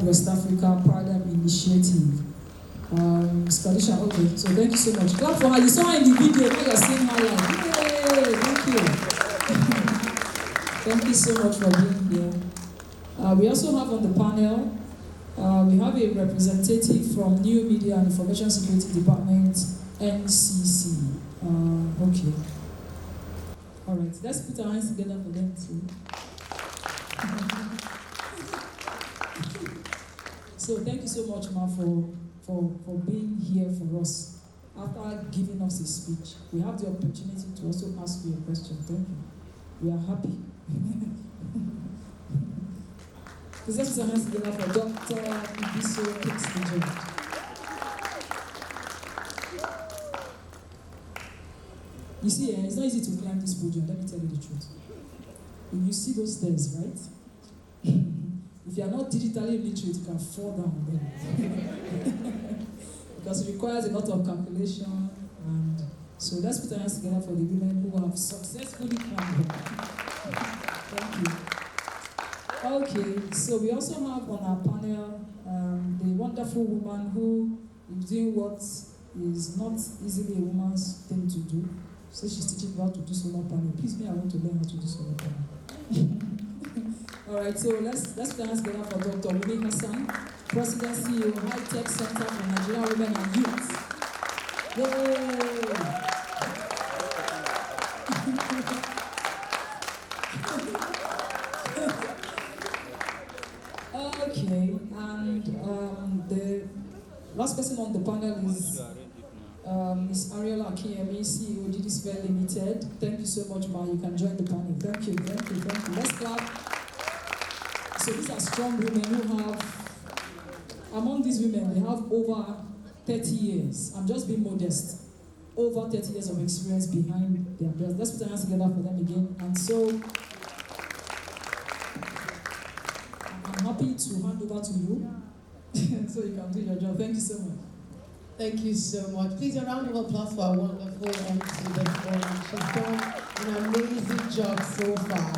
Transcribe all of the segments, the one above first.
West Africa Paradigm Initiative. Khadijah, okay, so thank you so much. Clap for her. You saw her in the video, now you're seeing her live. Yay, thank you. Thank you so much for being here. We also have on the panel, we have a representative from New Media and Information Security Department, NCC. Okay. All right, let's put our hands together for them too. So thank you so much, Ma, for being here for us. After giving us a speech, we have the opportunity to also ask you a question. Thank you. We are happy. Please let's put our hands together for Dr. Ibiso Kingsley-George. You see, it's not easy to climb this podium, let me tell you the truth. If you see those stairs, right? If you are not digitally literate, you can fall down there. Because it requires a lot of calculation. And so let's put our hands together for the women who have successfully climbed. Thank you. Okay, so we also have on our panel the wonderful woman who is doing what is not easily a woman's thing to do. So she's teaching how to do solar panel. Please, me, I want to learn how to do solar panel. All right, so let's put our hands together for Dr. Wunmi Hassan, President CEO, High Tech Center for Nigerian Women and Youth. Yay! Okay, and the last person on the panel is Ms. Arinola Akinyemi, CEO, DigiSphere Limited. Thank you so much, Ma. You can join the panel. Thank you, thank you, thank you. Let's clap. So these are strong women who have, among these women, they have over 30 years. I'm just being modest. Over 30 years of experience behind their belts. Let's put our hands together for them again. And so, I'm happy to hand over to you, so you can do your job. Thank you so much. Thank you so much. Please, a round of applause for our wonderful MC this morning. She's done an amazing job so far.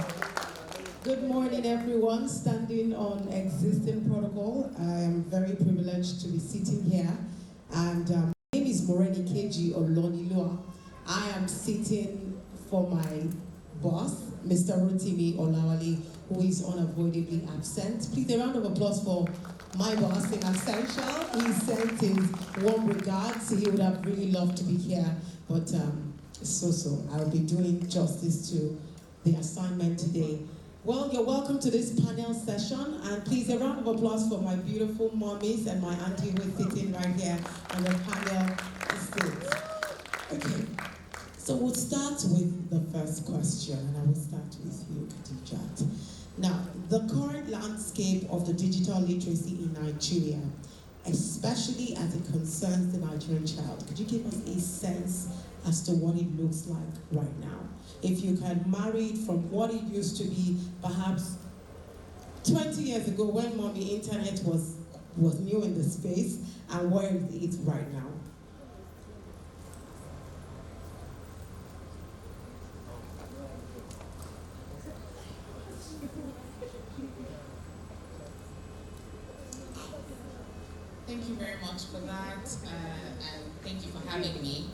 Good morning, everyone. Standing on existing protocol, I am very privileged to be sitting here. And my name is Morenikeji Olonilua. I am sitting for my boss, Mr. Rotimi Olawale, who is unavoidably absent. Please, a round of applause for my boss in Essential. He sent his warm regards. He would have really loved to be here, but I'll be doing justice to the assignment today. Well, you're welcome to this panel session, and please, a round of applause for my beautiful mommies and my auntie who is sitting right here on the panel stage. Okay, so we'll start with the first question, and I will start with you, Khadijah. Now, the current landscape of the digital literacy in Nigeria, especially as it concerns the Nigerian child, could you give us a sense as to what it looks like right now? If you can marry it from what it used to be perhaps 20 years ago when mommy internet was new in the space, and where is it right now? Thank you very much for that, and thank you for having me.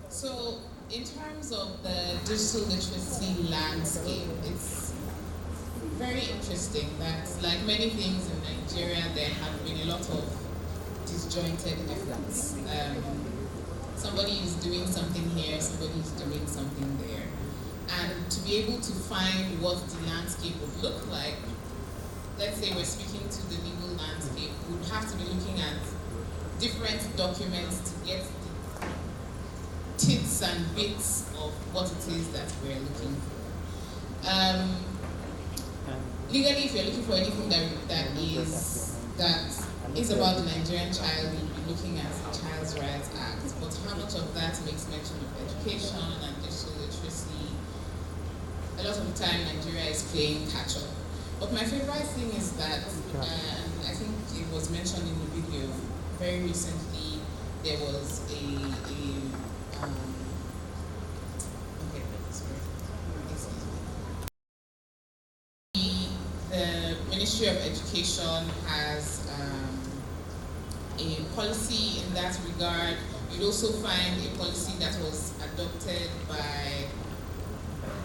So, in terms of the digital literacy landscape, it's very interesting that, like many things in Nigeria, there have been a lot of disjointed efforts. Somebody is doing something here, somebody is doing something there. And to be able to find what the landscape would look like, let's say we're speaking to the legal landscape, we would have to be looking at different documents to get the tits and bits of what it is that we're looking for. Legally, if you're looking for anything that is about the Nigerian child, you'll be looking at the Child's Rights Act. But how much of that makes mention of education and digital literacy? A lot of the time, Nigeria is playing catch-up. But my favorite thing is that, I think it was mentioned in the video, very recently there was the Ministry of Education has a policy in that regard. You'd also find a policy that was adopted by,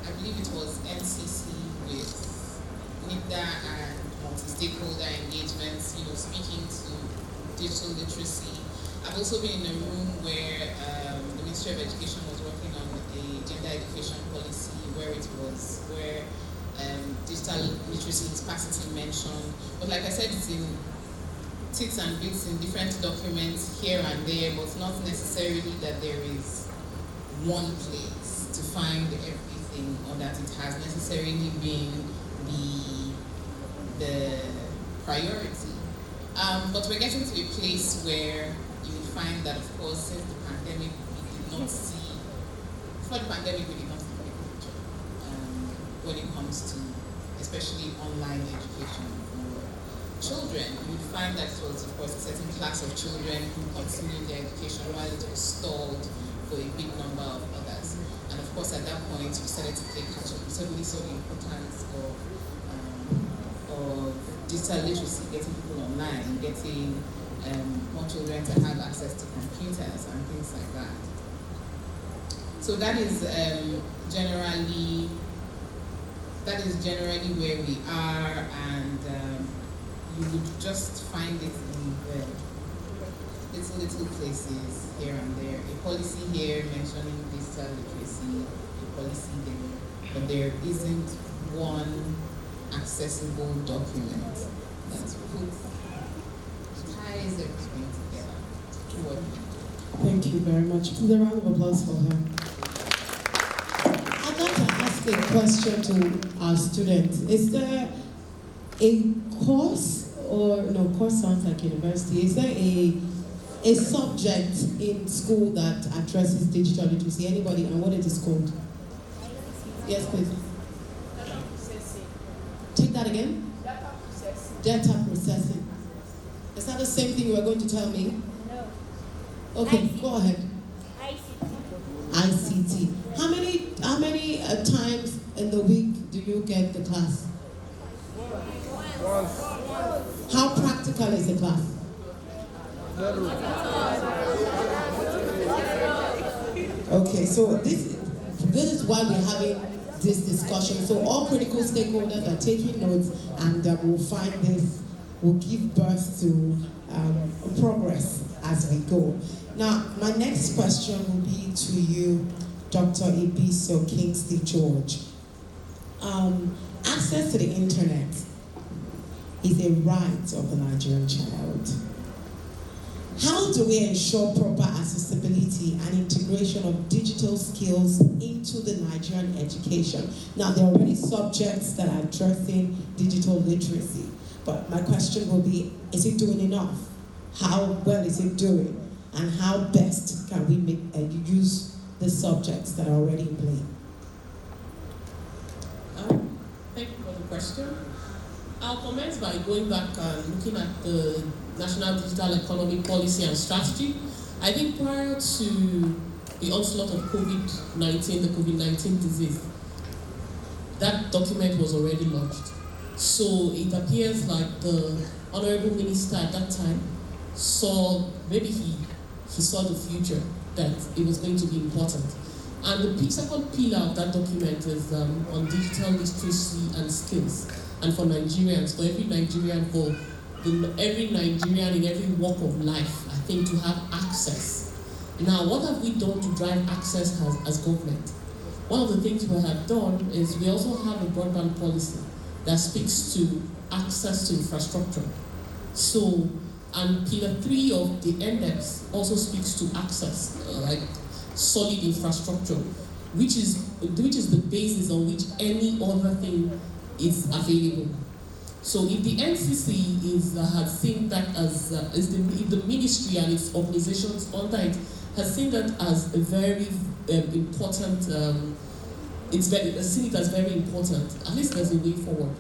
I believe it was NCC with NIPDA and multi-stakeholder engagements, speaking to digital literacy. I've also been in a room where the Ministry of Education was working on a gender education policy where digital literacy is tacitly mentioned. But like I said, it's in tits and bits in different documents here and there, but not necessarily that there is one place to find everything, or that it has necessarily been the priority. But we're getting to a place where you will find that, of course, since the pandemic, before the pandemic, we did not see a picture when it comes to especially online education for children. You'd find that it was, of course, a certain class of children who continued their education while it was stalled for a big number of others. And of course, at that point, we started to play catch up. We suddenly saw the importance of digital literacy, getting people online, getting more children to have access to computers and things like that. So that is generally where we are, and you would just find it in the little places here and there. A policy here mentioning digital literacy, a policy there, but there isn't one accessible document that ties everything together. Thank you very much. Please a round of applause for her. I'd like to ask a question to our students. Is there a course, or no, course sounds like university, is there a subject in school that addresses digital literacy? Anybody, and what it is called? Yes, please. Data processing. Take that again? Data processing. Data processing. Is that the same thing you were going to tell me? No. Okay, ICT. go ahead. ICT. How many times in the week do you get the class? Once. How practical is the class? Okay, so this is why we're having this discussion. So all critical stakeholders are taking notes, and we'll find this, will give birth to progress as we go. Now, my next question will be to you, Dr. Ibiso Kingsley-George. Access to the internet is a right of the Nigerian child. How do we ensure proper accessibility and integration of digital skills into the Nigerian education? Now, there are already subjects that are addressing digital literacy, but my question will be, is it doing enough? How well is it doing? And how best can we make use the subjects that are already in play? Thank you for the question. I'll commence by going back and looking at the National Digital Economy Policy and Strategy. I think prior to the onslaught of COVID-19, the COVID-19 disease, that document was already launched. So it appears like the Honorable Minister at that time saw, maybe he saw the future, that it was going to be important. And the second pillar of that document is on digital literacy and skills. And for Nigerians, for every Nigerian, every Nigerian in every walk of life, I think, to have access. Now, what have we done to drive access as government? One of the things we have done is we also have a broadband policy that speaks to access to infrastructure. So, and pillar 3 of the index also speaks to access, like solid infrastructure, which is the basis on which any other thing is available. So if the NCC has seen that as if the ministry and its organizations under it has seen that as a very important, seen it as very important, at least there's a way forward.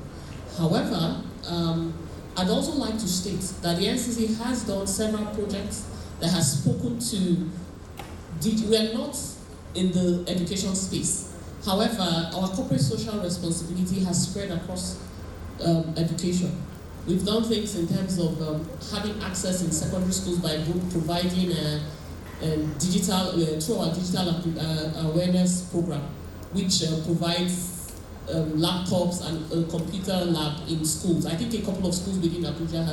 However, I'd also like to state that the NCC has done several projects that has spoken to, we are not in the education space. However, our corporate social responsibility has spread across education. We've done things in terms of having access in secondary schools by providing digital through our digital awareness program, which provides laptops and a computer lab in schools. I think a couple of schools within Abuja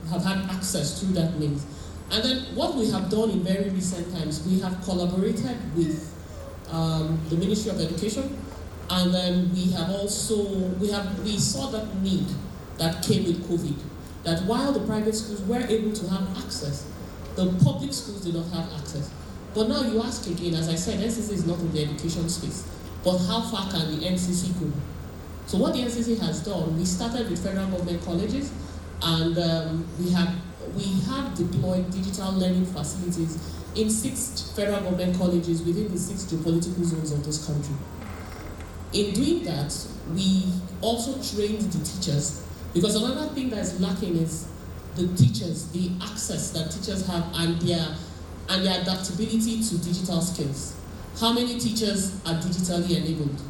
have had access through that means. And then what we have done in very recent times, we have collaborated with the Ministry of Education, and then we saw that need that came with COVID, that while the private schools were able to have access, the public schools did not have access. But now you ask again, as I said, NCC is not in the education space, but how far can the NCC go? So what the NCC has done, we started with federal government colleges, and we have deployed digital learning facilities in 6 federal government colleges within the 6 geopolitical zones of this country. In doing that, we also trained the teachers, because another thing that is lacking is the teachers, the access that teachers have, and their adaptability to digital skills. How many teachers are digitally enabled?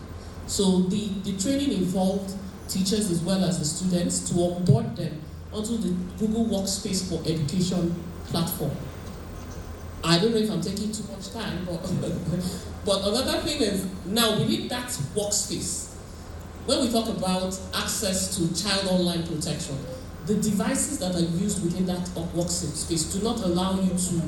So the training involved teachers as well as the students to onboard them onto the Google Workspace for Education platform. I don't know if I'm taking too much time, but another thing is, now within that workspace, when we talk about access to child online protection, the devices that are used within that workspace do not allow you to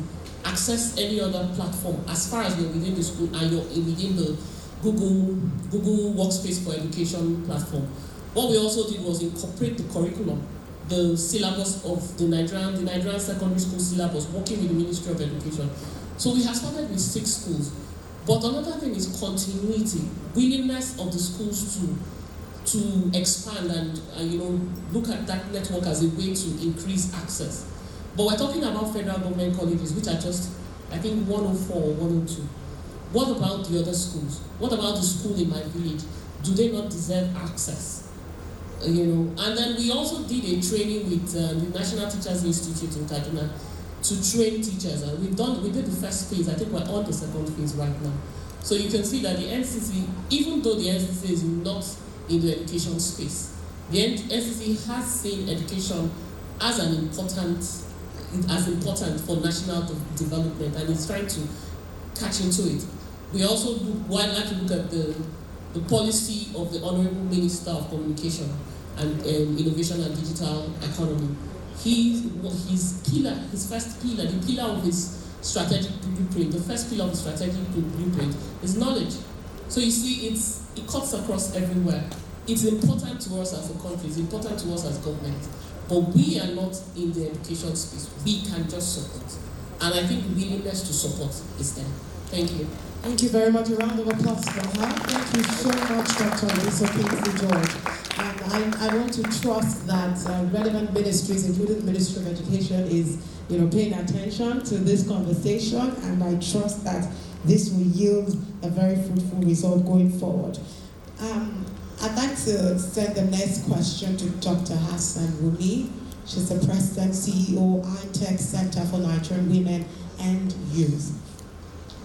access any other platform as far as you're within the school and you're within the Google Workspace for Education platform. What we also did was incorporate the curriculum, the syllabus of the Nigerian secondary school syllabus, working with the Ministry of Education. So we have started with 6 schools. But another thing is continuity, willingness of the schools to expand and look at that network as a way to increase access. But we're talking about federal government colleges, which are just, I think, 104 or 102. What about the other schools? What about the school in my village? Do they not deserve access? And then we also did a training with the National Teachers Institute in Kaduna to train teachers. And we did the first phase. I think we're on the second phase right now. So you can see that the NCC, even though the NCC is not in the education space, the NCC has seen education as important for national development, and it's trying to catch into it. We also like to look at the policy of the Honorable Minister of Communication and Innovation and Digital Economy. His first pillar, the pillar of his strategic blueprint, the first pillar of the strategic blueprint is knowledge. So you see, it cuts across everywhere. It's important to us as a country, it's important to us as government, but we are not in the education space. We can just support. And I think the willingness to support is there. Thank you. Thank you very much. A round of applause for her. Thank you so much, Dr. Ibiso Kingsley-George. And I want to trust that relevant ministries, including the Ministry of Education, is paying attention to this conversation, and I trust that this will yield a very fruitful result going forward. I'd like to send the next question to Dr. Hassan Wunmi. She's the President, CEO, iTech Center for Nigerian Women and Youth.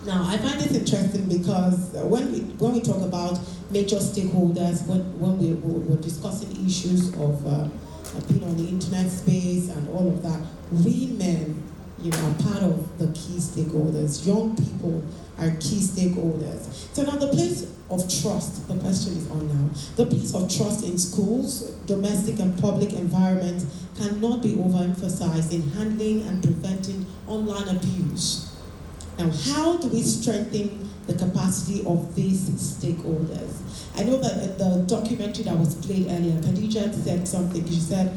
Now, I find this interesting because when we talk about major stakeholders, when we're discussing issues of being on the internet space and all of that, women, are part of the key stakeholders. Young people are key stakeholders. So now the place of trust, the question is on now. The place of trust in schools, domestic and public environments cannot be overemphasized in handling and preventing online abuse. Now, how do we strengthen the capacity of these stakeholders? I know that the documentary that was played earlier, Khadijah said something. She said,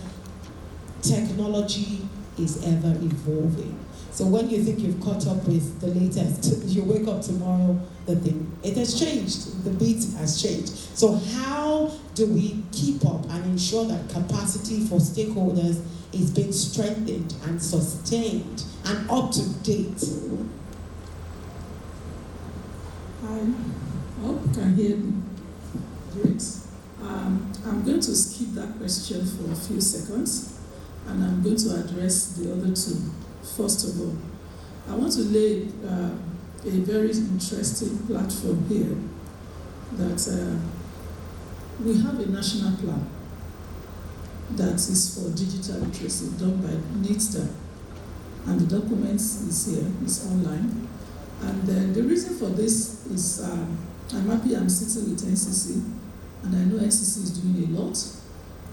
technology is ever evolving. So when you think you've caught up with the latest, you wake up tomorrow, it has changed, the beat has changed. So how do we keep up and ensure that capacity for stakeholders is being strengthened and sustained and up to date? I hope you can hear me. Great. I'm going to skip that question for a few seconds, and I'm going to address the other two. First of all, I want to lay a very interesting platform here that we have a national plan that is for digital literacy done by NITSDA. And the document is here, it's online. And the reason for this is I'm happy I'm sitting with NCC, and I know NCC is doing a lot.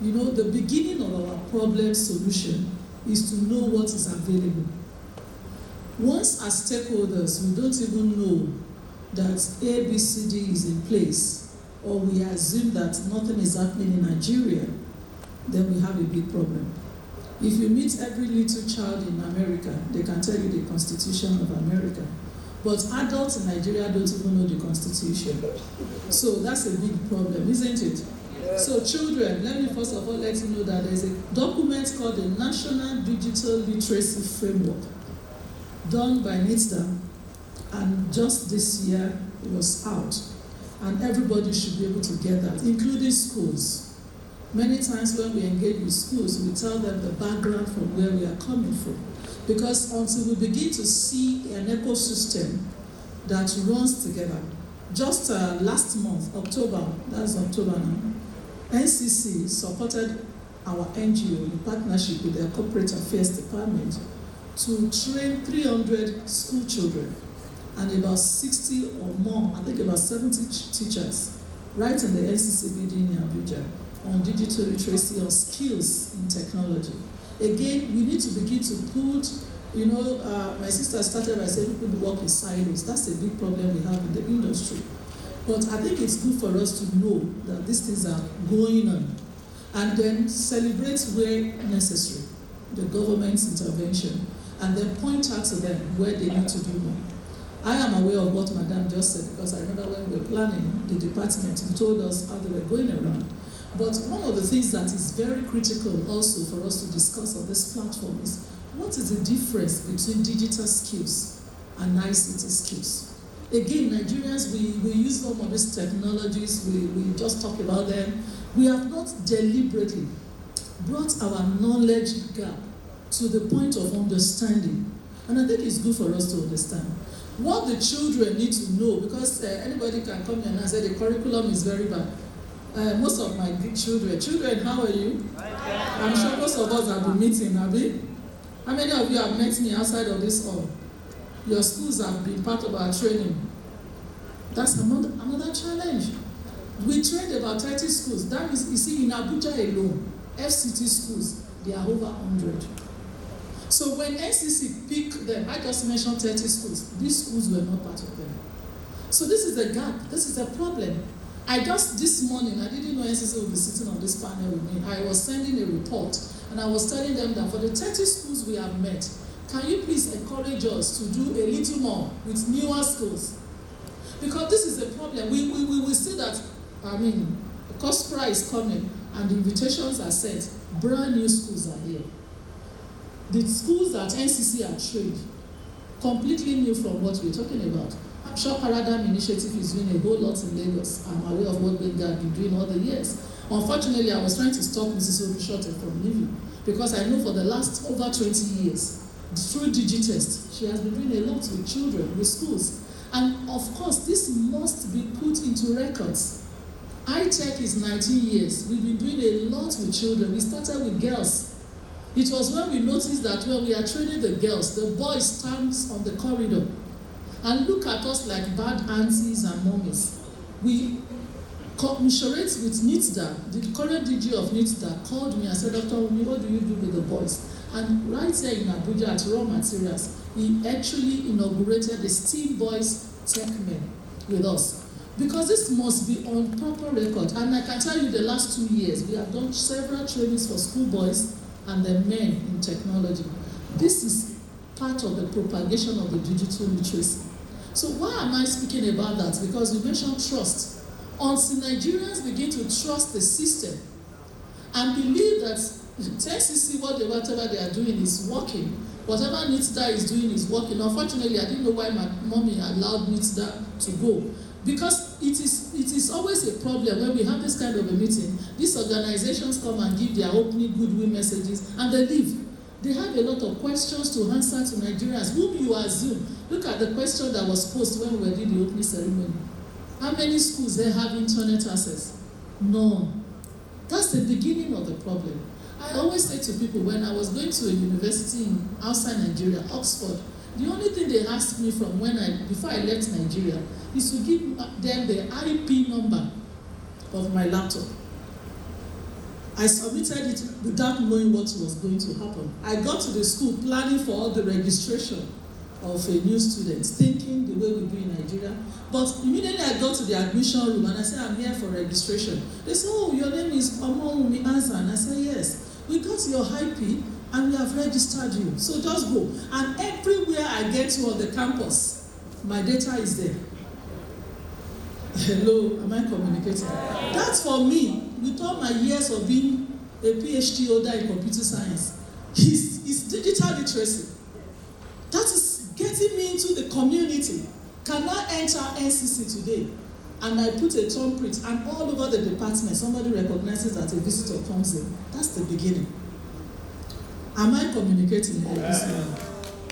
You know, the beginning of our problem solution is to know what is available. Once as stakeholders, we don't even know that ABCD is in place, or we assume that nothing is happening in Nigeria, then we have a big problem. If you meet every little child in America, they can tell you the Constitution of America. But adults in Nigeria don't even know the Constitution. So that's a big problem, isn't it? So children, let me first of all let you know that there's a document called the National Digital Literacy Framework done by NITSDA, and just this year it was out. And everybody should be able to get that, including schools. Many times when we engage with schools, we tell them the background from where we are coming from. Because until we begin to see an ecosystem that runs together, just last month, October, that's October now, NCC supported our NGO in partnership with their Corporate Affairs Department to train 300 school children and about 60 or more, I think about 70 teachers, right in the NCC building in Abuja, on digital literacy or skills in technology. Again, we need to begin to put, my sister started by saying people work in silos. That's a big problem we have in the industry. But I think it's good for us to know that these things are going on, and then celebrate where necessary, the government's intervention, and then point out to them where they need to do more. I am aware of what Madam just said, because I remember when we were planning the department, he told us how they were going around. But one of the things that is very critical also for us to discuss on this platform is what is the difference between digital skills and ICT skills? Again, Nigerians, we use some of these technologies, we just talk about them. We have not deliberately brought our knowledge gap to the point of understanding. And I think it's good for us to understand what the children need to know, because anybody can come here and say the curriculum is very bad. Most of my children, how are you? I'm sure most of us have been meeting, have we? How many of you have met me outside of this hall? Your schools have been part of our training. That's another challenge. We trained about 30 schools. That is, you see, in Abuja alone, FCT schools, they are over 100. So when NCC picked them, I just mentioned 30 schools. These schools were not part of them. So this is a gap. This is a problem. This morning, I didn't know NCC would be sitting on this panel with me. I was sending a report, and I was telling them that for the 30 schools we have met, can you please encourage us to do a little more with newer schools? Because this is a problem. We will see that, cost price coming, and the invitations are set. Brand new schools are here. The schools that NCC are trained, completely new from what we're talking about. I'm sure Paradigm Initiative is doing a whole lot in Lagos. I'm aware of what Benga has been doing all the years. Unfortunately, I was trying to stop Mrs. Obishote from leaving, because I know for the last over 20 years, through DigiTest, she has been doing a lot with children, with schools. And of course, this must be put into records. iTech is 19 years. We've been doing a lot with children. We started with girls. It was when we noticed that when we are training the girls, the boys stand on the corridor and look at us like bad aunties and mummies. We commiserate with NITSDA. The current DG of NITSDA called me and said, Dr. Wunmi, what do you do with the boys? And right here in Abuja at Raw Materials, he actually inaugurated the Steam Boys Tech Men with us. Because this must be on proper record. And I can tell you the last 2 years, we have done several trainings for schoolboys and the men in technology. This is part of the propagation of the digital literacy. So why am I speaking about that? Because we mentioned trust. Until Nigerians begin to trust the system and believe that NCC, whatever they are doing is working, whatever NITSDA is doing is working. Unfortunately, I didn't know why my mommy allowed NITSDA to go. Because it is always a problem when we have this kind of a meeting. These organizations come and give their opening goodwill messages and they leave. They have a lot of questions to answer to Nigerians, whom you assume. Look at the question that was posed when we did the opening ceremony. How many schools they have internet access? No. That's the beginning of the problem. I always say to people, when I was going to a university outside Nigeria, Oxford, the only thing they asked me from before I left Nigeria is to give them the IP number of my laptop. I submitted it without knowing what was going to happen. I got to the school planning for all the registration of a new student, thinking the way we do in Nigeria. But immediately I got to the admission room and I said, I'm here for registration. They said, oh, your name is Wunmi and I said, yes. We got your IP and we have registered you. So just go. And everywhere I get to on the campus, my data is there. Hello, am I communicating? That's for me, with all my years of being a PhD holder in computer science. It's digital literacy. That is getting me into the community. Can I enter NCC today? And I put a thumbprint, and all over the department, somebody recognizes that a visitor comes in. That's the beginning. Am I communicating here this morning?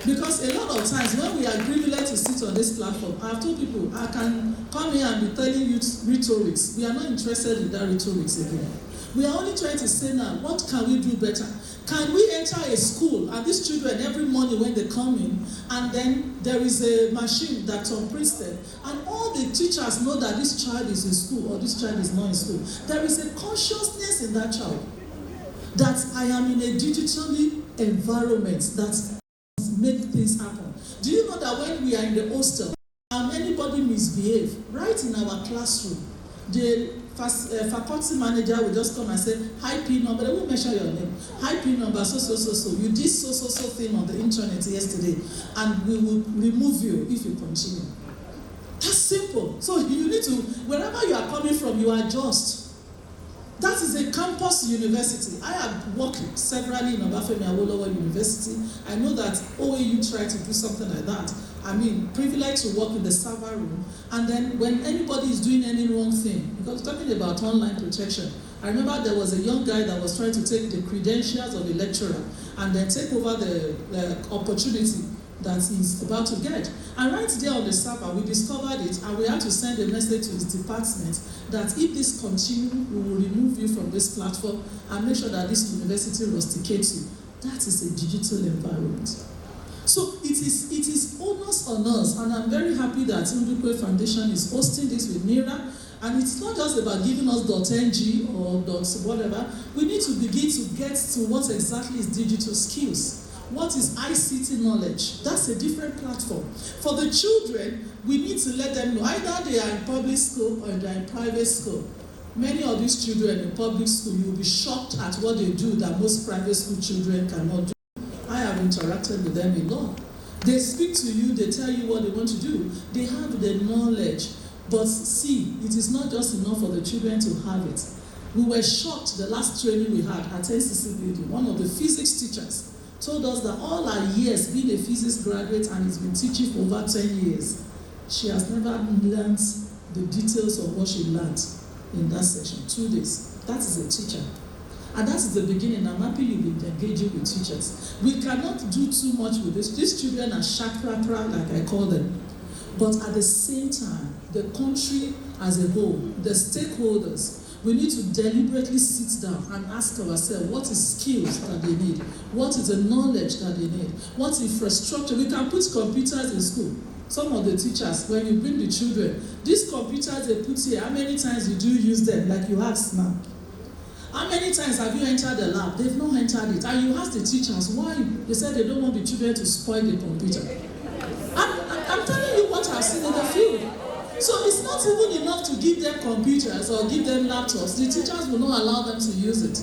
Because a lot of times when we are privileged to sit on this platform, I've told people, I can come here and be telling you rhetorics. We are not interested in that rhetorics again. We are only trying to say now, what can we do better? Can we enter a school and these children every morning when they come in, and then there is a machine that thumbprints them, and all the teachers know that this child is in school or this child is not in school. There is a consciousness in that child that I am in a digitally environment that make things happen. Do you know that when we are in the hostel and anybody misbehave, right in our classroom, the faculty manager will just come and say, hi P number, they won't mention your name. Hi P number, so. You did so thing on the internet yesterday, and we will remove you if you continue. That's simple. So you need to, wherever you are coming from, you adjust. That is a campus university. I have worked severally in Olawale University. I know that OAU tried to do something like that. I mean, privileged to work in the server room. And then when anybody is doing any wrong thing, because we're talking about online protection, I remember there was a young guy that was trying to take the credentials of a lecturer and then take over the opportunity that he's about to get. And right there on the server, we discovered it, and we had to send a message to his department that if this continues, we will remove you from this platform and make sure that this university rusticates you. That is a digital environment. So it is onus on us, and I'm very happy that Ndukwe Foundation is hosting this with Mira. And it's not just about giving us .ng or whatever. We need to begin to get to what exactly is digital skills. What is ICT knowledge? That's a different platform. For the children, we need to let them know either they are in public school or they are in private school. Many of these children in public school, you'll be shocked at what they do that most private school children cannot do. I have interacted with them a lot. They speak to you, they tell you what they want to do. They have the knowledge. But see, it is not just enough for the children to have it. We were shocked the last training we had at NCC building. One of the physics teachers told us that all her years being a physics graduate and has been teaching for over 10 years, she has never learned the details of what she learned in that session. 2 days. That is a teacher. And that's the beginning. I'm happy you've been engaging with teachers. We cannot do too much with this. These children are shakrapra, like I call them. But at the same time, the country as a whole, the stakeholders, we need to deliberately sit down and ask ourselves, what is skills that they need? What is the knowledge that they need? What infrastructure? We can put computers in school. Some of the teachers, when you bring the children, these computers they put here, how many times you do use them, like you asked now? How many times have you entered the lab? They've not entered it. And you ask the teachers, why? They said they don't want the children to spoil the computer. I'm telling you what I've seen in the field. So it's not even enough to give them computers or give them laptops. The teachers will not allow them to use it.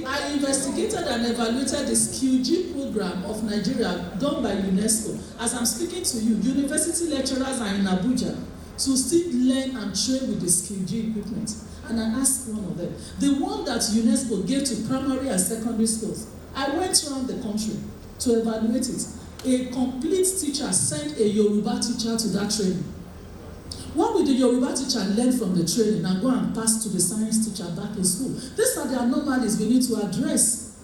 I investigated and evaluated the SkillG program of Nigeria done by UNESCO. As I'm speaking to you, university lecturers are in Abuja to still learn and train with the SkillG equipment. And I asked one of them, the one that UNESCO gave to primary and secondary schools, I went around the country to evaluate it. A complete teacher sent a Yoruba teacher to that training. What will the Yoruba teacher learn from the training and go and pass to the science teacher back in school? These are the anomalies we need to address.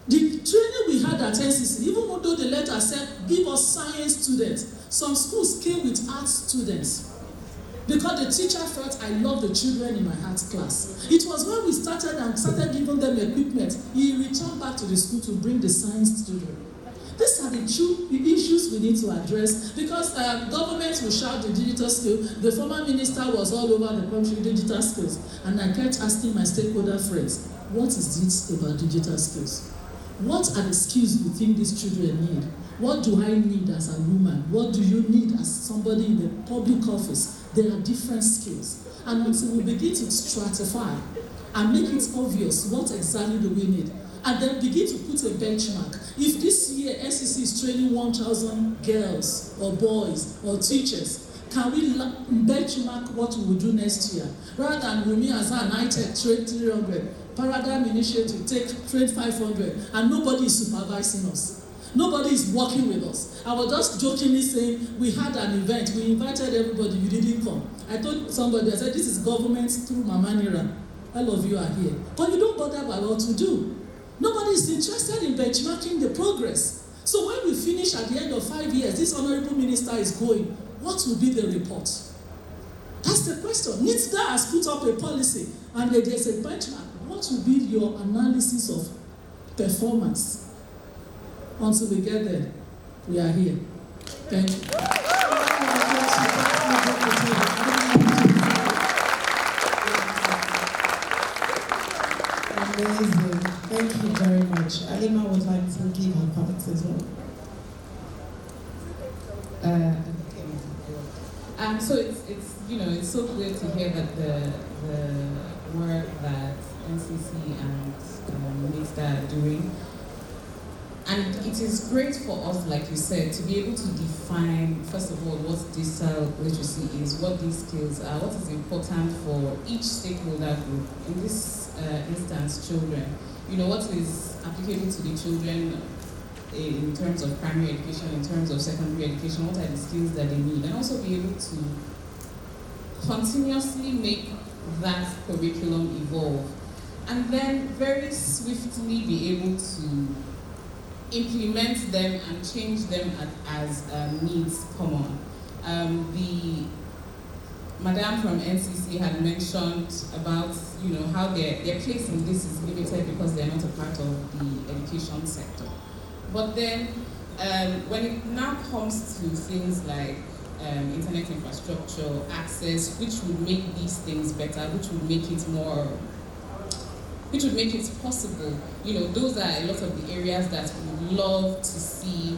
The training we had at NCC, even though the letter said, give us science students, some schools came with art students. because the teacher felt I love the children in my art class. It was when we started giving them equipment, he returned back to the school to bring the science children. These are the issues we need to address, because governments will shout the digital skill. The former minister was all over the country, digital skills. And I kept asking my stakeholder friends, what is this about digital skills? What are the skills you think these children need? What do I need as a woman? What do you need as somebody in the public office? There are different skills. And until we begin to stratify and make it obvious what exactly do we need, and then begin to put a benchmark. If this year NCC is training 1,000 girls or boys or teachers, can we benchmark what we will do next year? Rather than Wunmi, Hassan, ITech train 300, Paradigm Initiative train 500, and nobody is supervising us. Nobody is working with us. I was just jokingly saying, we had an event, we invited everybody, you didn't come. I told somebody, I said, this is government through Mama Nira. All of you are here. But you don't bother about what to do. Nobody is interested in benchmarking the progress. So when we finish at the end of 5 years, this honorable minister is going, what will be the report? That's the question. NITDA has put up a policy, and there's a benchmark. What will be your analysis of performance? Until we get there, we are here. Thank you. Amazing. Thank you very much. Alima would like to give her thoughts as well. So it's so good to hear that the work that NCC and NITDA are doing. And it is great for us, like you said, to be able to define, first of all, what digital literacy is, what these skills are, what is important for each stakeholder group, in this instance, children. What is applicable to the children in terms of primary education, in terms of secondary education, what are the skills that they need, and also be able to continuously make that curriculum evolve, and then very swiftly be able to implement them and change them as needs come on. The Madam from NCC had mentioned about how their place in this is limited because they're not a part of the education sector. But then when it now comes to things like internet infrastructure, access, which would make these things better, which would make it possible, those are a lot of the areas that we would love to see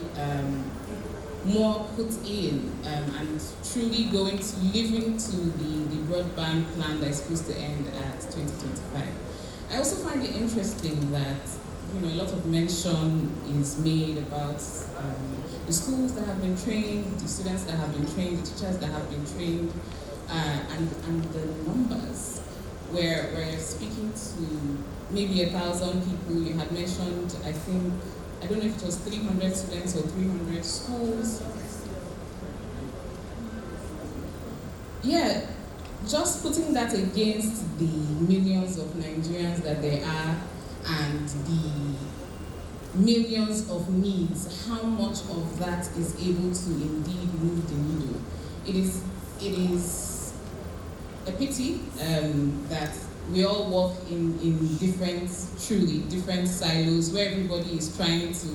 more put in, and truly living to the broadband plan that is supposed to end at 2025. I also find it interesting that a lot of mention is made about the schools that have been trained, the students that have been trained, the teachers that have been trained, and the numbers. Where we're speaking to maybe 1,000 people. You had mentioned, I don't know if it was 300 students or 300 schools. Yeah, just putting that against the millions of Nigerians that there are and the millions of needs, how much of that is able to indeed move the needle? It is a pity that we all work in different silos where everybody is trying to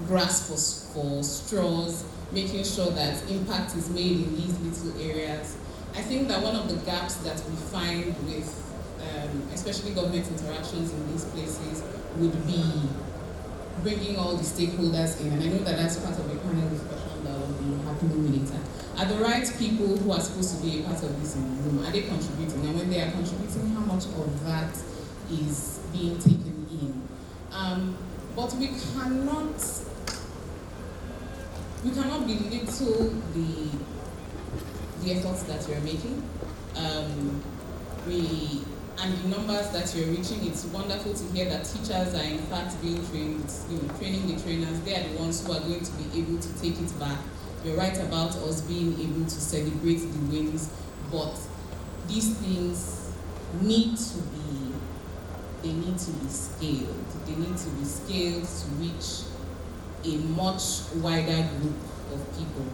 grasp for straws, making sure that impact is made in these little areas. I think that one of the gaps that we find with especially government interactions in these places would be bringing all the stakeholders in, and I know that that's part of a panel discussion that will be happening later. Are the right people who are supposed to be a part of this in the room, are they contributing? And when they are contributing, how much of that is being taken in? But we cannot belittle the efforts that you're making. And the numbers that you're reaching, it's wonderful to hear that teachers are in fact being trained, training the trainers. They are the ones who are going to be able to take it back. You're right about us being able to celebrate the wins, but these things need to be scaled. They need to be scaled to reach a much wider group of people.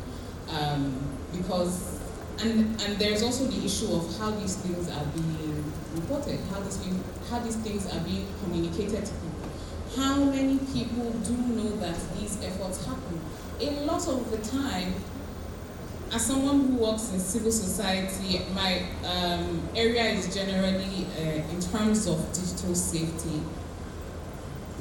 Because And there's also the issue of how these things are being reported, how these things are being communicated to people. How many people do know that these efforts happen? A lot of the time, as someone who works in civil society, my area is generally in terms of digital safety.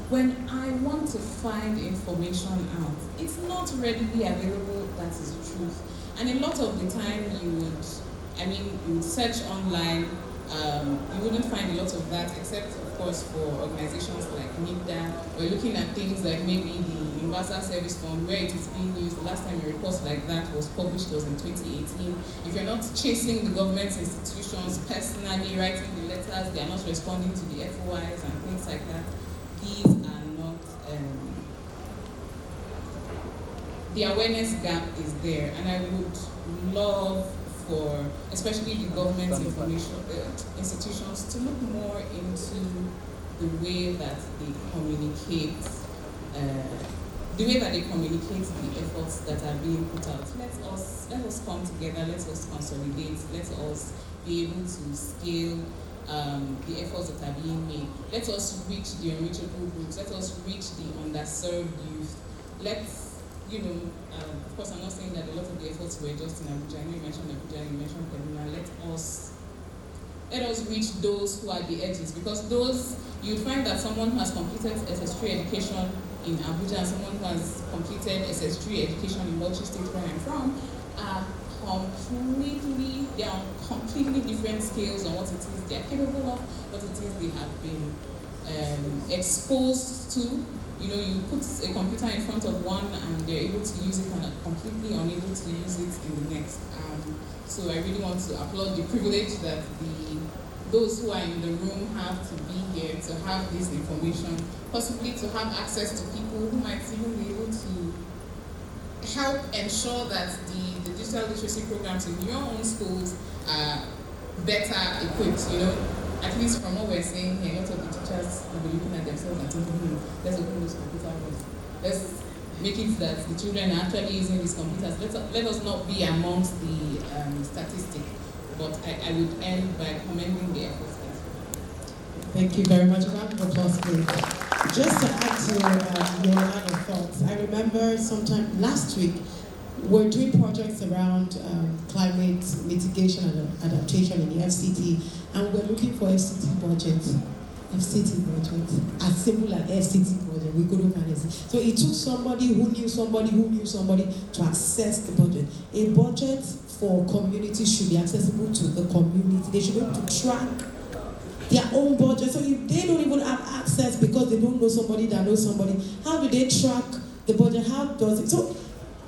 When I want to find information out, it's not readily available, that is the truth. And a lot of the time you would search online, you wouldn't find a lot of that, except of course for organizations like NIDA. We're looking at things like maybe the Universal Service Fund, where it is being used. The last time a report like that was published was in 2018. If you're not chasing the government institutions personally, writing the letters, they are not responding to the FOIs and things like that, these are not, the awareness gap is there, and I would love for, especially the government information institutions, to look more into the way that they communicate, the efforts that are being put out. Let us come together. Let us consolidate. Let us be able to scale the efforts that are being made. Let us reach the unreachable groups. Let us reach the underserved youth. Of course, I'm not saying that a lot of the efforts were just in Abuja. You mentioned Abuja, you mentioned Kaduna. Let us reach those who are the edges, because you find that someone who has completed SS3 education in Abuja and someone who has completed SS3 education in Bauchi State, where I'm from, are on completely different scales on what it is they are capable of, what it is they have been exposed to. You put a computer in front of one and they're able to use it and are completely unable to use it in the next. So I really want to applaud the privilege that those who are in the room have to be here, to have this information, possibly to have access to people who might even be able to help ensure that the digital literacy programs in your own schools are better equipped. At least from what we're saying here, a lot of the teachers will be looking at themselves and thinking, let's open those computer rooms. Let's make it that the children are actually using these computers. Let us not be amongst the statistics. But I would end by commending the efforts. Thank you very much. A round of applause, please. Just to add to your line of thoughts, I remember sometime last week, we're doing projects around climate mitigation and adaptation in the FCT, and we're looking for FCT budget. As simple as FCT budget, we couldn't manage it. So it took somebody who knew somebody to access the budget. A budget for communities should be accessible to the community. They should be able to track their own budget. So if they don't even have access because they don't know somebody that knows somebody, how do they track the budget? How does it? So,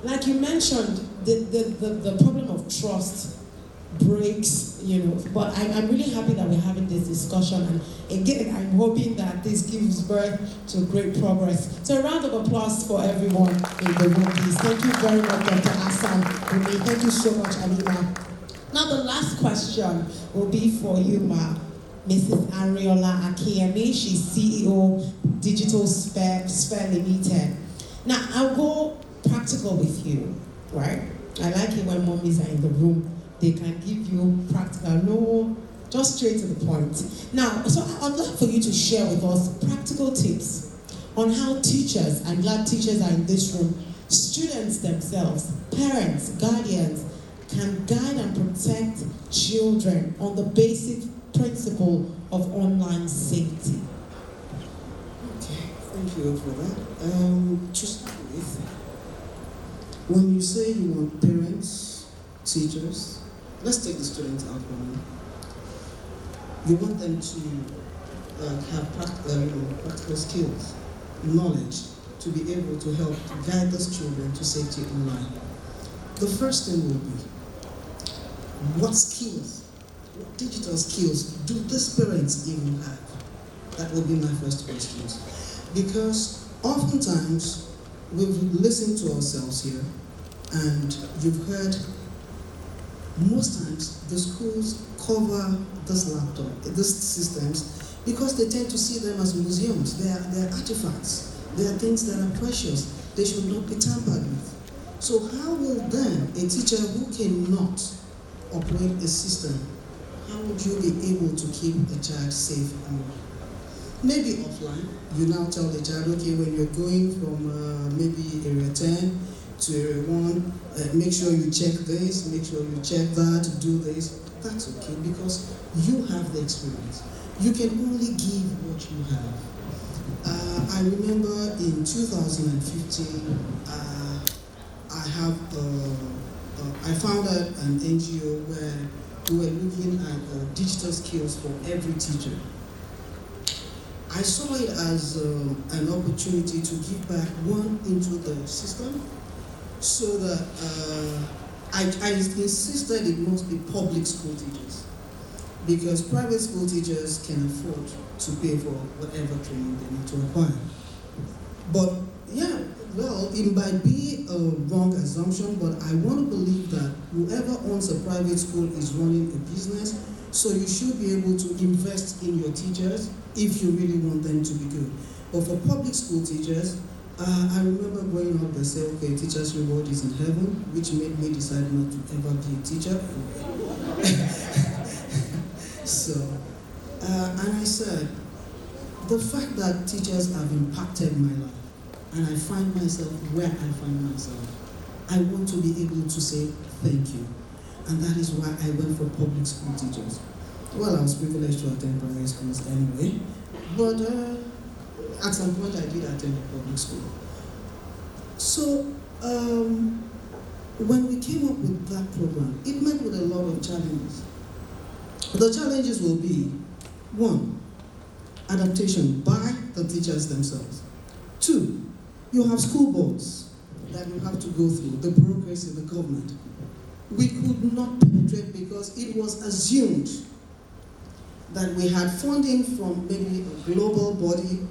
like you mentioned, the problem of trust breaks, but I'm really happy that we're having this discussion, and again, I'm hoping that this gives birth to great progress. So a round of applause for everyone in the room, please. Thank you very much, Dr. Hassan. Thank you so much, Alima. Now the last question will be for you, Ma. Mrs. Arinola Akinyemi, she's CEO, DigiSphere Limited. Now, I'll go practical with you, right? I like it when mommies are in the room. They can give you practical, no, just straight to the point. Now, so I'd like for you to share with us practical tips on how teachers, I'm glad teachers are in this room, students themselves, parents, guardians, can guide and protect children on the basic principle of online safety. Okay, thank you for that. To start with, when you say you want parents, teachers, let's take the students out for now. You want them to have practical skills, knowledge, to be able to help guide those children to safety online. The first thing will be, what skills, what digital skills do these parents even have? That will be my first question. Because oftentimes, we've listened to ourselves here, and you've heard most times the schools cover these systems, because they tend to see them as museums. They are artifacts. They are things that are precious. They should not be tampered with. So how will then a teacher who cannot operate a system, how would you be able to keep a child safe online? Maybe offline, you now tell the child, okay, when you're going from maybe area 10 to area 1, make sure you check this, make sure you check that, do this. That's okay because you have the experience. You can only give what you have. I remember in 2015, I founded an NGO where we were looking at digital skills for every teacher. I saw it as an opportunity to give back into the system, so that I insisted it must be public school teachers, because private school teachers can afford to pay for whatever training they need to acquire. But yeah, well, it might be a wrong assumption, but I want to believe that whoever owns a private school is running a business, so you should be able to invest in your teachers if you really want them to be good. But for public school teachers, I remember growing up, they say, okay, teacher's reward is in heaven, which made me decide not to ever be a teacher. So, and I said, the fact that teachers have impacted my life, and I find myself where I find myself, I want to be able to say thank you. And that is why I went for public school teachers. Well, I was privileged to attend primary schools anyway, but at some point I did attend a public school. So, when we came up with that program, it met with a lot of challenges. The challenges will be, 1, adaptation by the teachers themselves. 2, you have school boards that you have to go through, the bureaucracy in the government. We could not penetrate because it was assumed that we had funding from maybe a global body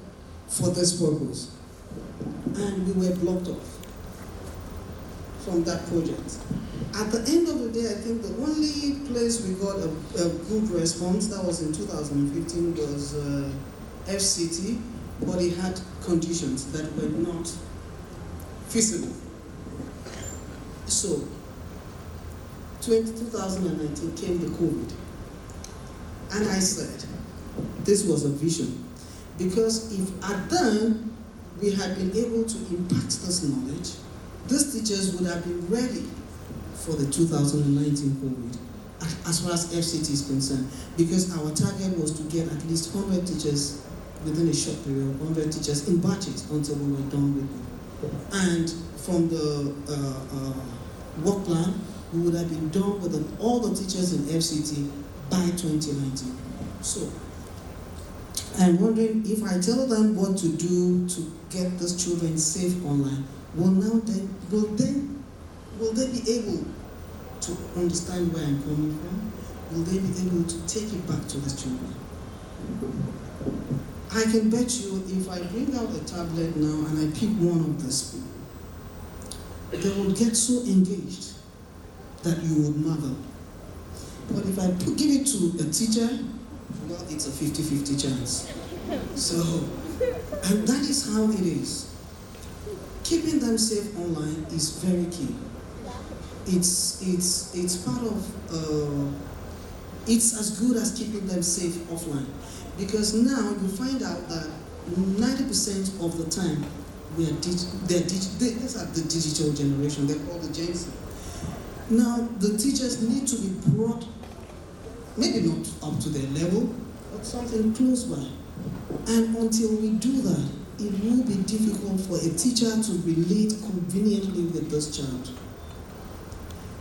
for this purpose. And we were blocked off from that project. At the end of the day, I think the only place we got a good response, that was in 2015, was FCT, but it had conditions that were not feasible. So, 2019 came the COVID. And I said, this was a vision. Because if at then we had been able to impact this knowledge, these teachers would have been ready for the 2019 COVID, as far as FCT is concerned. Because our target was to get at least 100 teachers within a short period, 100 teachers in batches until we were done with them. And from the work plan, we would have been done with all the teachers in FCT by 2019. So, I'm wondering if I tell them what to do to get those children safe online, will they be able to understand where I'm coming from? Will they be able to take it back to the children? I can bet you if I bring out a tablet now and I pick one of the school, they will get so engaged that you would marvel. But if I give it to a teacher, well, it's a 50-50 chance. So, and that is how it is. Keeping them safe online is very key. It's part of, it's as good as keeping them safe offline. Because now you find out that 90% of the time, these are the digital generation, they're called the Gen Z. Now, the teachers need to be brought, maybe not up to their level, but something close by. And until we do that, it will be difficult for a teacher to relate conveniently with this child.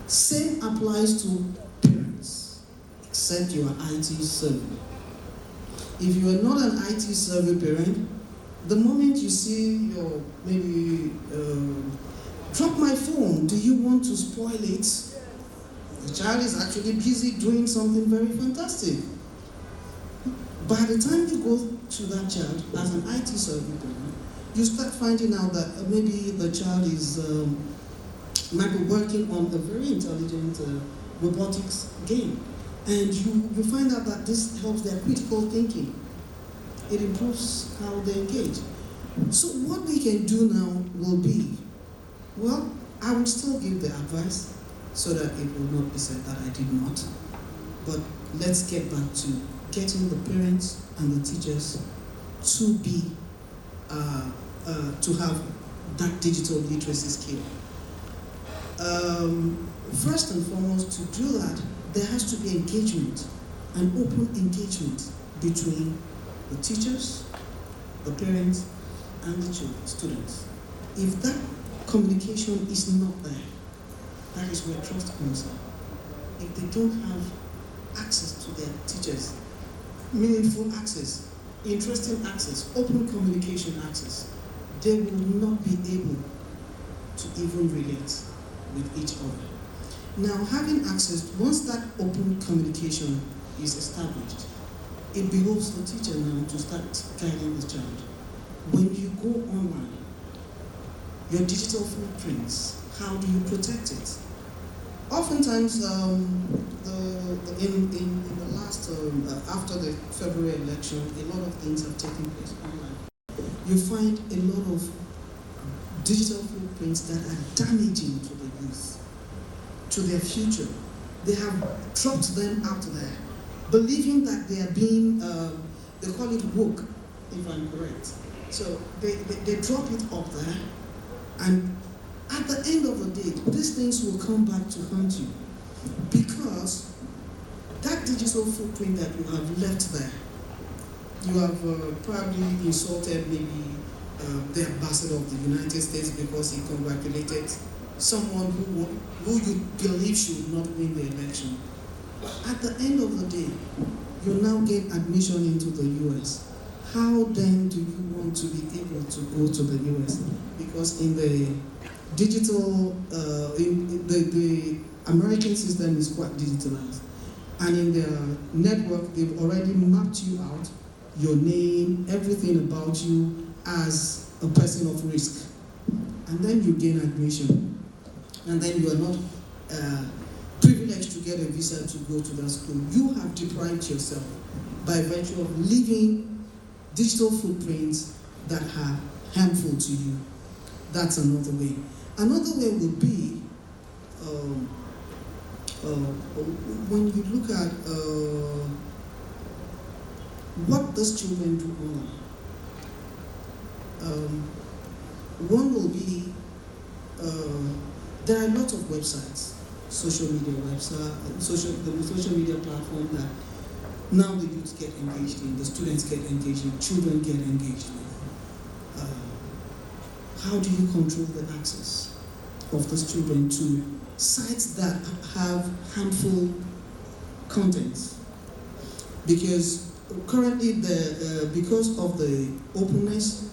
Same applies to parents, except you are IT savvy. If you are not an IT savvy parent, the moment you see your, maybe, drop my phone, do you want to spoil it? The child is actually busy doing something very fantastic. By the time you go to that child as an IT savvy parent, you start finding out that maybe the child is might be working on a very intelligent robotics game. And you find out that this helps their critical thinking. It improves how they engage. So what we can do now will be, well, I would still give the advice, so that it will not be said that I did not. But let's get back to getting the parents and the teachers to be, to have that digital literacy skill. First and foremost, to do that, there has to be engagement, an open engagement between the teachers, the parents, and the students. If that communication is not there, that is where trust comes in. If they don't have access to their teachers, meaningful access, interesting access, open communication access, they will not be able to even relate with each other. Now, having access, once that open communication is established, it behoves the teacher now to start guiding the child. When you go online, your digital footprints, how do you protect it? Oftentimes, in the last, after the February election, a lot of things have taken place online. You find a lot of digital footprints that are damaging to the youth, to their future. They have dropped them out there, believing that they are being, they call it woke, if I'm correct. So they drop it up there, and at the end of the day, these things will come back to haunt you, because that digital footprint that you have left there, you have probably insulted maybe the ambassador of the United States because he congratulated someone who you believe should not win the election. At the end of the day, you now get admission into the US. How then do you want to be able to go to the US? Because in the digital, the American system is quite digitalized. And in their network, they've already mapped you out, your name, everything about you as a person of risk. And then you gain admission. And then you are not privileged to get a visa to go to that school. You have deprived yourself by virtue of leaving digital footprints that are harmful to you. That's another way. Another way would be when you look at what those children do online. One will be, there are lots of websites, social media websites, the social media platform that now the youth get engaged in, the students get engaged in, children get engaged in. How do you control the access of those children to sites that have harmful content? Because currently, because of the openness,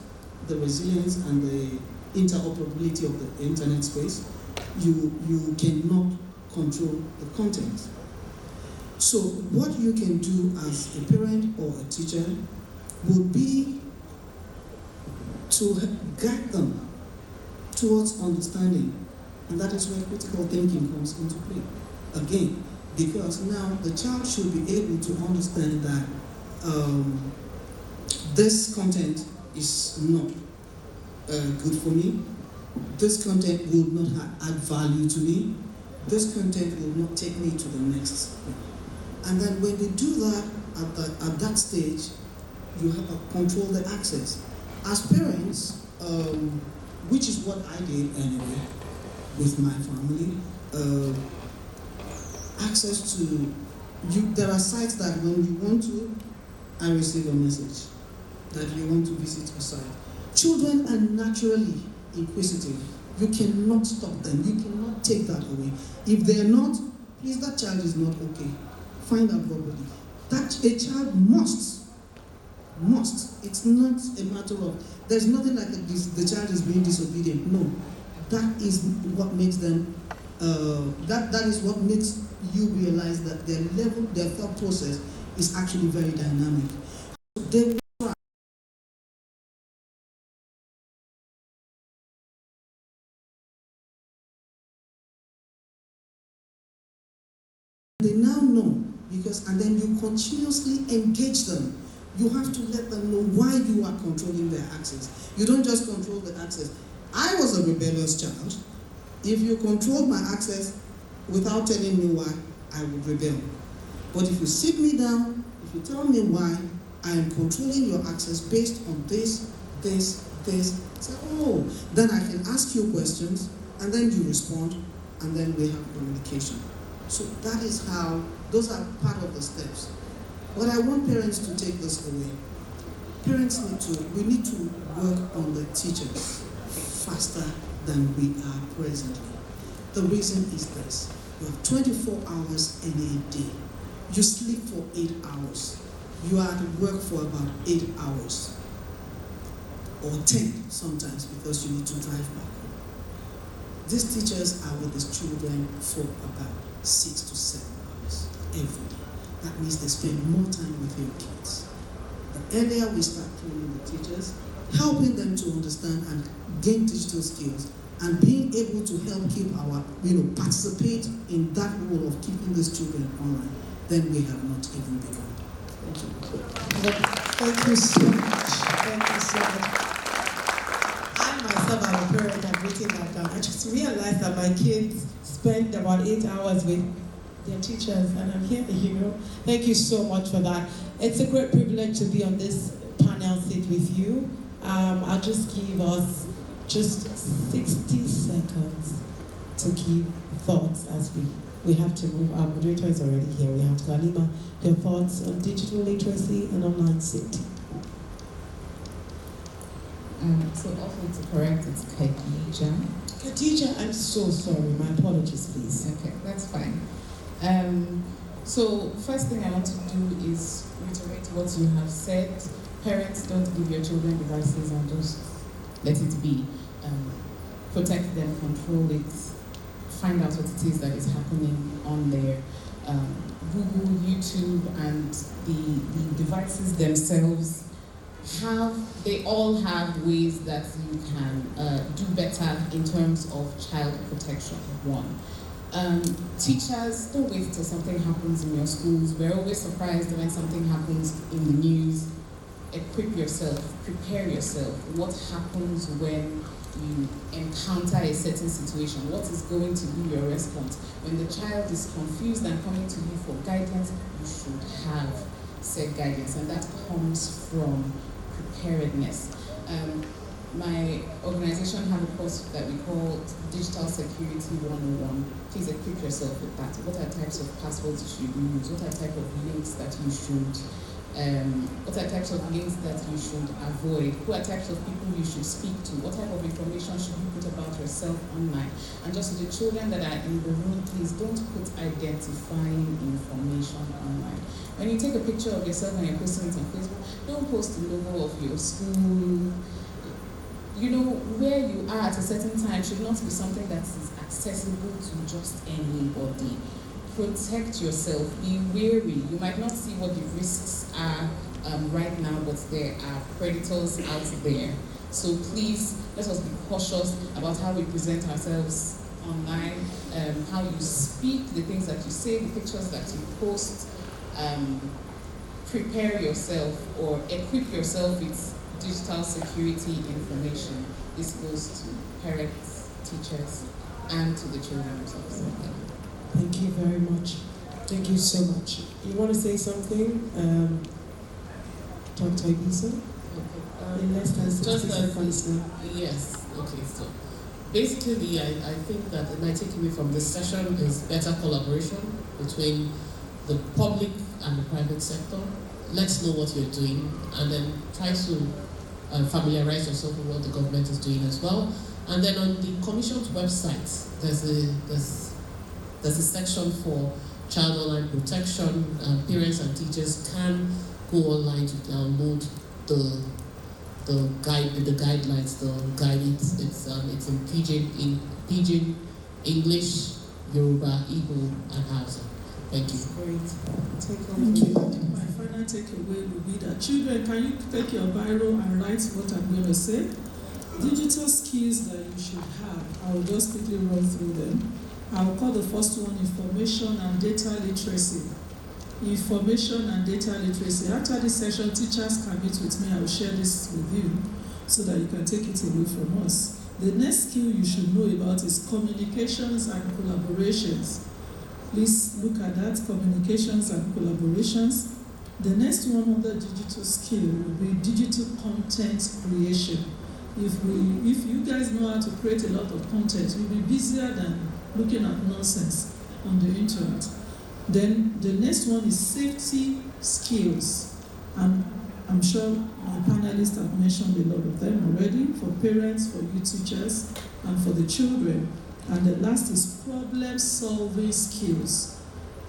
the resilience, and the interoperability of the internet space, you cannot control the content. So what you can do as a parent or a teacher would be to guide them towards understanding. And that is where critical thinking comes into play. Again, because now the child should be able to understand that this content is not good for me. This content will not add value to me. This content will not take me to the next. And then when they do that at that stage, you have to control the access. As parents, which is what I did anyway with my family, access to you. There are sites that when you want to, I receive a message that you want to visit a site. Children are naturally inquisitive. You cannot stop them. You cannot take that away. If they are not, please, that child is not okay. Find out properly. That a child must. It's not a matter of, there's nothing like the child is being disobedient. No. That is what makes them, that is what makes you realize that their thought process is actually very dynamic. They now know, because, and then you continuously engage them. You have to let them know why you are controlling their access. You don't just control the access. I was a rebellious child. If you control my access, without telling me why, I would rebel. But if you sit me down, if you tell me why, I am controlling your access based on this, say, oh, then I can ask you questions, and then you respond, and then we have communication. So that is how, those are part of the steps. But I want parents to take this away. Parents we need to work on the teachers faster than we are presently. The reason is this: you have 24 hours in a day. You sleep for 8 hours. You are at work for about 8 hours. Or 10 sometimes, because you need to drive back home. These teachers are with these children for about 6 to 7 hours every day. That means they spend more time with your kids. The earlier we start training the teachers, helping them to understand and gain digital skills, and being able to help keep our, participate in that role of keeping these children online, then we have not even begun. Thank you. Thank you so much. Thank you so much. I myself am a parent. I've written that down. I just realized that my kids spend about 8 hours with their teachers, and I'm here, Thank you so much for that. It's a great privilege to be on this panel seat with you. I'll just give us just 60 seconds to give thoughts as we have to move. Our moderator is already here. We have to Halima, your thoughts on digital literacy and online safety. So also to correct, it's Khadijah. Khadijah, I'm so sorry. My apologies, please. Okay, that's fine. So first thing I want to do is reiterate what you have said. Parents, don't give your children devices and just let it be. Protect them, control it, find out what it is that is happening on there. Google, YouTube, and the devices themselves they all have ways that you can do better in terms of child protection, one. Teachers, don't wait till something happens in your schools. We're always surprised when something happens in the news. Equip yourself, prepare yourself. What happens when you encounter a certain situation? What is going to be your response? When the child is confused and coming to you for guidance, you should have said guidance, and that comes from preparedness. My organization have a course that we call Digital Security 101. Please equip yourself with that. What are types of passwords you should use? What are type of links that you should avoid? Who are types of people you should speak to? What type of information should you put about yourself online? And just to the children that are in the room, please don't put identifying information online. When you take a picture of yourself and you're posting it on Facebook, don't post the logo of your school. Where you are at a certain time should not be something that is accessible to just anybody. Protect yourself, be wary. You might not see what the risks are right now, but there are predators out there. So please, let us be cautious about how we present ourselves online, how you speak, the things that you say, the pictures that you post. Prepare yourself or equip yourself with digital security information. This goes to parents, teachers, and to the children themselves. Thank you very much. Thank you so much. You want to say something, Dr. Ibiso? Okay. In less than 60 seconds now. Yes. Okay. So basically, I think that my takeaway from this session is better collaboration between the public and the private sector. Let's know what you're doing, and then try to familiarize yourself with what the government is doing as well. And then on the Commission's website, there's a section for child online protection. Parents and teachers can go online to download the guidelines, the guidance. It's in Pidgin, English, Yoruba, Igbo, and Hausa. Thank you. Great. Thank you. My final takeaway will be that children, can you take your biro and write what I'm going to say? Digital skills that you should have. I will just quickly run through them. I will call the first one information and data literacy. Information and data literacy. After this session, teachers can meet with me. I will share this with you so that you can take it away from us. The next skill you should know about is communications and collaborations. Please look at that, communications and collaborations. The next one under digital skill will be digital content creation. If you guys know how to create a lot of content, you'll be busier than looking at nonsense on the internet. Then the next one is safety skills. And I'm sure my panelists have mentioned a lot of them already, for parents, for youth teachers, and for the children. And the last is problem-solving skills.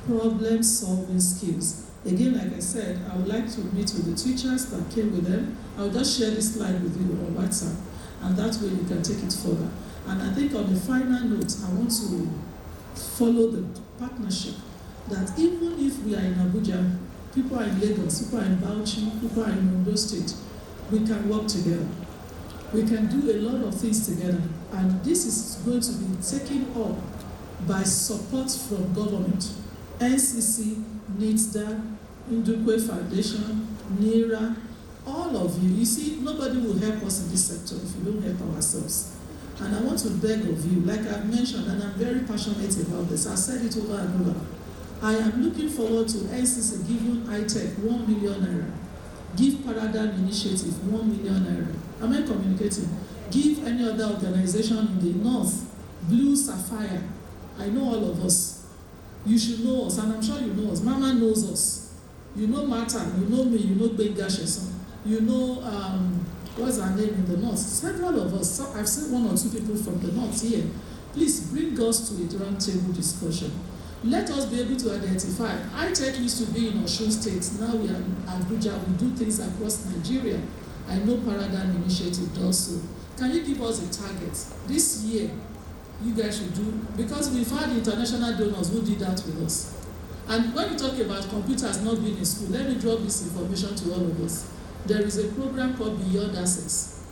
Problem-solving skills. Again, like I said, I would like to meet with the teachers that came with them. I'll just share this slide with you on WhatsApp, and that way you can take it further. And I think on the final note, I want to follow the partnership that even if we are in Abuja, people are in Lagos, people are in Bauchi, people are in Ondo State, we can work together. We can do a lot of things together. And this is going to be taken up by support from government. NCC, NITSDA, Ndukwe Foundation, NIRA, all of you. You see, nobody will help us in this sector if we don't help ourselves. And I want to beg of you, like I've mentioned, and I'm very passionate about this, I've said it over and over. I am looking forward to NCC giving ITech 1 million naira. Give Paradigm Initiative 1 million naira. Am I communicating? Give any other organization in the north, Blue Sapphire. I know all of us. You should know us, and I'm sure you know us. Mama knows us. You know Martha, you know me, you know Benga Sheson. You know, what's her name in the north? Several of us. So I've seen 1 or 2 people from the north here. Please bring us to a round table discussion. Let us be able to identify. ITech used to be in Osun State. Now we are in Abuja. We do things across Nigeria. I know Paradigm Initiative does so. Can you give us a target? This year, you guys should do, because we've had international donors who did that with us. And when you talk about computers not being in school, let me drop this information to all of us. There is a program called Beyond Access.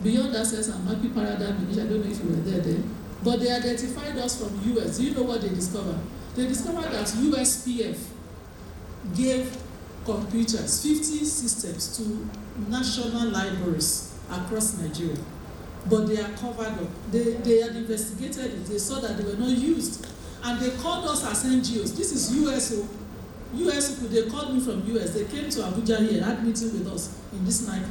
Beyond Access and Mappy Paradigm Initiative, I don't know if you were there then, but they identified us from US. Do you know what they discovered? They discovered that USPF gave computers, 50 systems to national libraries across Nigeria. But they are covered up. They had investigated it. They saw that they were not used. And they called us as NGOs. This is USO. USO, they called me from US. They came to Abuja here, had meeting with us in this night.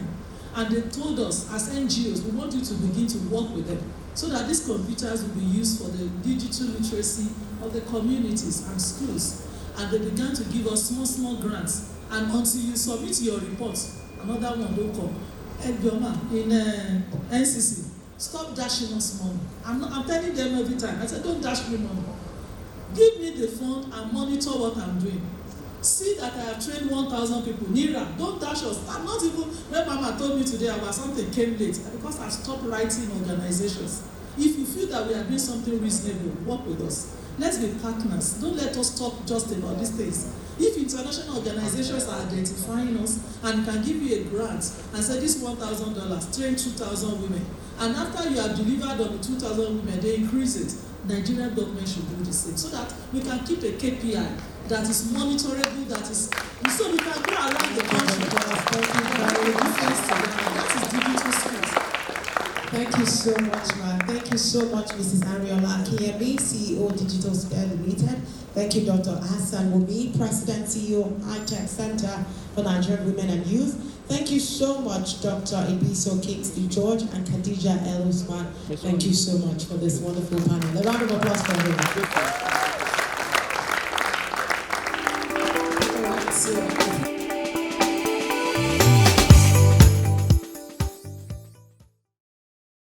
And they told us as NGOs, we want you to begin to work with them so that these computers will be used for the digital literacy of the communities and schools. And they began to give us small grants. And until you submit your report, another one don't come. In NCC, stop dashing us money. I'm telling them every time. I said, don't dash me money. Give me the fund and monitor what I'm doing. See that I have trained 1,000 people. NIRA, don't dash us. I'm not even, when Mama told me today about something came late, because I've stopped writing organizations. If you feel that we are doing something reasonable, work with us. Let's be partners. Don't let us talk just about these things. If international organizations are identifying us and can give you a grant and say this $1,000, train 2,000 women, and after you have delivered on the 2,000 women, they increase it, Nigerian government should do the same so that we can keep a KPI that is monitorable, that is, so we can go around the country. That is digital skills. Thank you so much, ma'am. Thank you so much, Mrs. Arinola Akinyemi, CEO, DigiSphere Limited. Thank you, Dr. Hassan Wunmi, President, CEO, High-Tech Center for Nigerian Women and Youth. Thank you so much, Dr. Ibiso, Kingsley-George, and Khadijah El-Usman. Thank you so much for this wonderful panel. A round of applause for everyone.